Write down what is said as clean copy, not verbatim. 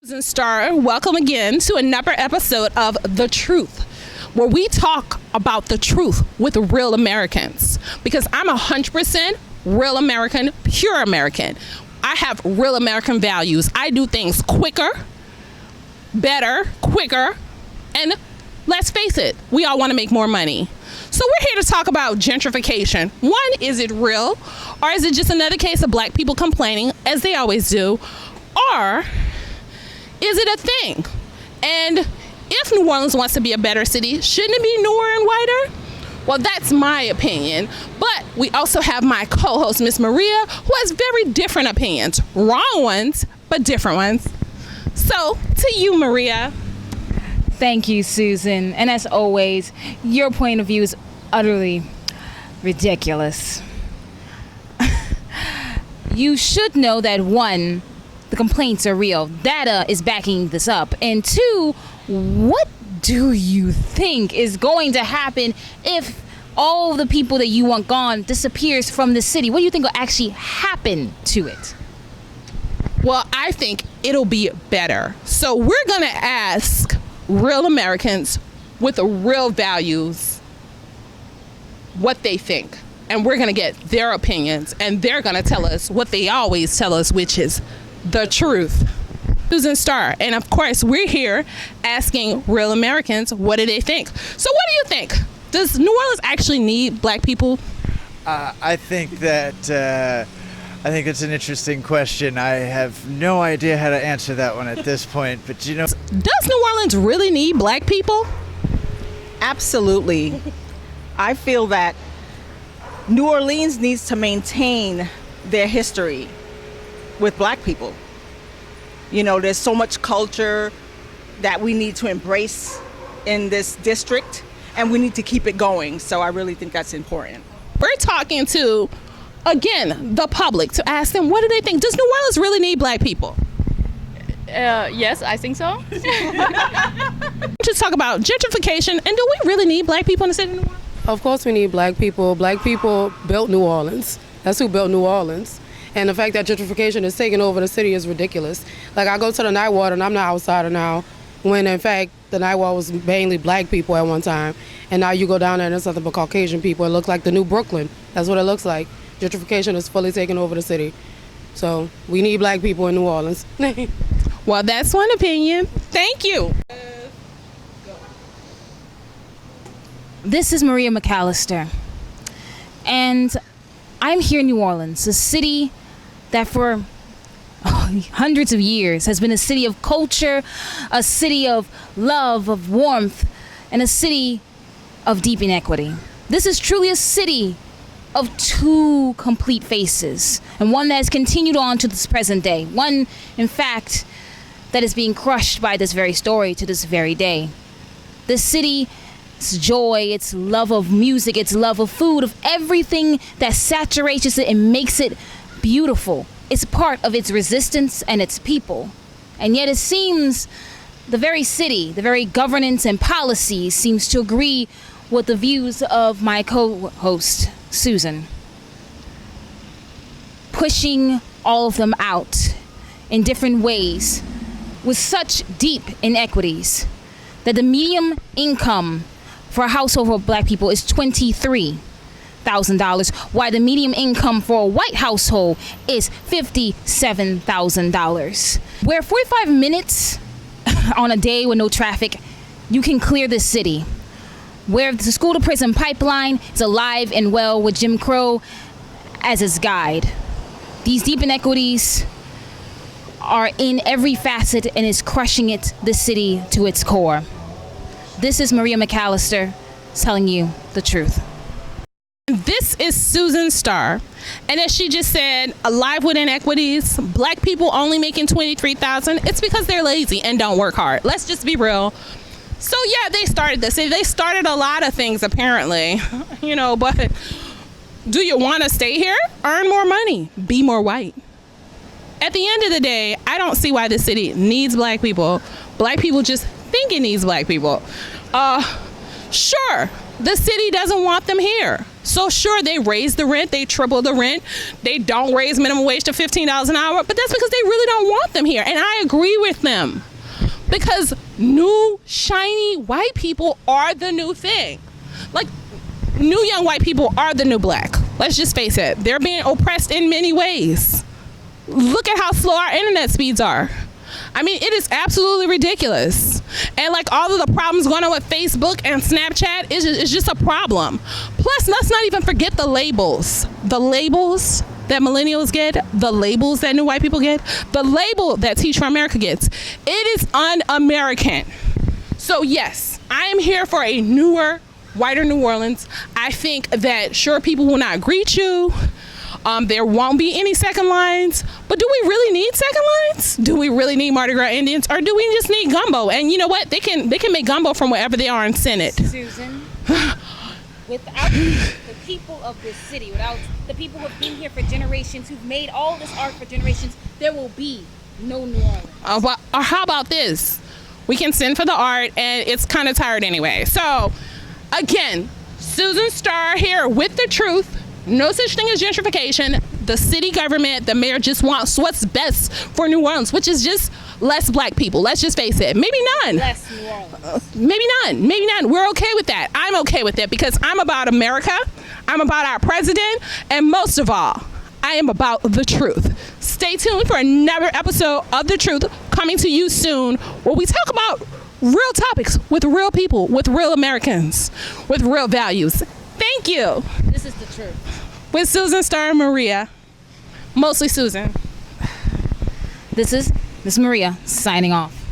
And Star, welcome again to another episode of The Truth, where we talk about the truth with real Americans. Because I'm 100% real American, pure American. I have real American values. I do things quicker, better, quicker, and let's face it, we all want to make more money. So we're here to talk about gentrification. One, is it real? Or is it just another case of black people complaining, as they always do? Or is it a thing? And if New Orleans wants to be a better city, shouldn't it be newer and whiter? Well, that's my opinion. But we also have my co-host, Miss Maria, who has very different opinions. Wrong ones, but different ones. So, to you, Maria. Thank you, Susan. And as always, your point of view is utterly ridiculous. You should know that one, the complaints are real. Data is backing this up. And two, what do you think is going to happen if all the people that you want gone disappears from the city? What do you think will actually happen to it? Well, I think it'll be better. So we're going to ask real Americans with real values what they think. And we're going to get their opinions. And they're going to tell us what they always tell us, which is the truth. Susan Starr, and of course we're here asking real Americans, what do they think? So what do you think? Does New Orleans actually need black people? I think it's an interesting question. I have no idea how to answer that one at this point, but does New Orleans really need black people? Absolutely. I feel that New Orleans needs to maintain their history with black people. You know, there's so much culture that we need to embrace in this district, and we need to keep it going. So I really think that's important. We're talking to, again, the public to ask them, what do they think? Does New Orleans really need black people? Yes, I think so. To talk about gentrification, and do we really need black people in the city of New Orleans? Of course we need black people. Black people built New Orleans. That's who built New Orleans. And the fact that gentrification is taking over the city is ridiculous. Like, I go to the Night Ward and I'm not outsider now, when in fact the Night Ward was mainly black people at one time. And now you go down there and it's nothing but Caucasian people. It looks like the new Brooklyn. That's what it looks like. Gentrification is fully taking over the city. So we need black people in New Orleans. Well, that's one opinion. Thank you. This is Maria Macalister. And I'm here in New Orleans, a city that for hundreds of years has been a city of culture, a city of love, of warmth, and a city of deep inequity. This is truly a city of two complete faces, and one that has continued on to this present day. One, in fact, that is being crushed by this very story to this very day. This city, its joy, its love of music, its love of food, of everything that saturates it and makes it beautiful. It's part of its resistance and its people. And yet it seems the very city, the very governance and policy seems to agree with the views of my co-host, Susan. Pushing all of them out in different ways with such deep inequities that the median income for a household of black people is $23,000, while the median income for a white household is $57,000. Where 45 minutes on a day with no traffic, you can clear this city. Where the school to prison pipeline is alive and well with Jim Crow as its guide. These deep inequities are in every facet and is crushing the city to its core. This is Maria Macalister telling you the truth. This is Susan Starr, and as she just said, alive with inequities, black people only making $23,000. It's because they're lazy and don't work hard. Let's just be real. So yeah, they started this. They started a lot of things apparently, but do you want to stay here? Earn more money, be more white. At the end of the day, I don't see why the city needs black people. Black people just think it needs black people. Sure, the city doesn't want them here. So sure, they raise the rent, they triple the rent, they don't raise minimum wage to $15 an hour, but that's because they really don't want them here. And I agree with them. Because new, shiny white people are the new thing. Like, new young white people are the new black. Let's just face it. They're being oppressed in many ways. Look at how slow our internet speeds are. I mean, it is absolutely ridiculous. And like all of the problems going on with Facebook and Snapchat is just a problem. Plus, let's not even forget the labels. The labels that millennials get, the labels that new white people get, the label that Teach for America gets. It is un-American. So yes, I am here for a newer, whiter New Orleans. I think that sure, people will not greet you. There won't be any second lines, but do we really need second lines? Do we really need Mardi Gras Indians, or do we just need gumbo? And you know what? They can make gumbo from wherever they are and send it. Susan, without the people of this city, without the people who have been here for generations, who've made all this art for generations, there will be no New Orleans. Or how about this? We can send for the art, and it's kind of tired anyway. So, again, Susan Starr here with the truth. No such thing as gentrification. The city government, the mayor just wants what's best for New Orleans, which is just less black people. Let's just face it. Maybe none. Less New Orleans. Maybe none. Maybe none. We're okay with that. I'm okay with it because I'm about America. I'm about our president. And most of all, I am about the truth. Stay tuned for another episode of The Truth coming to you soon, where we talk about real topics with real people, with real Americans, with real values. Thank you. This is the truth. With Susan Starr and Maria. Mostly Susan. This is Miss Maria signing off.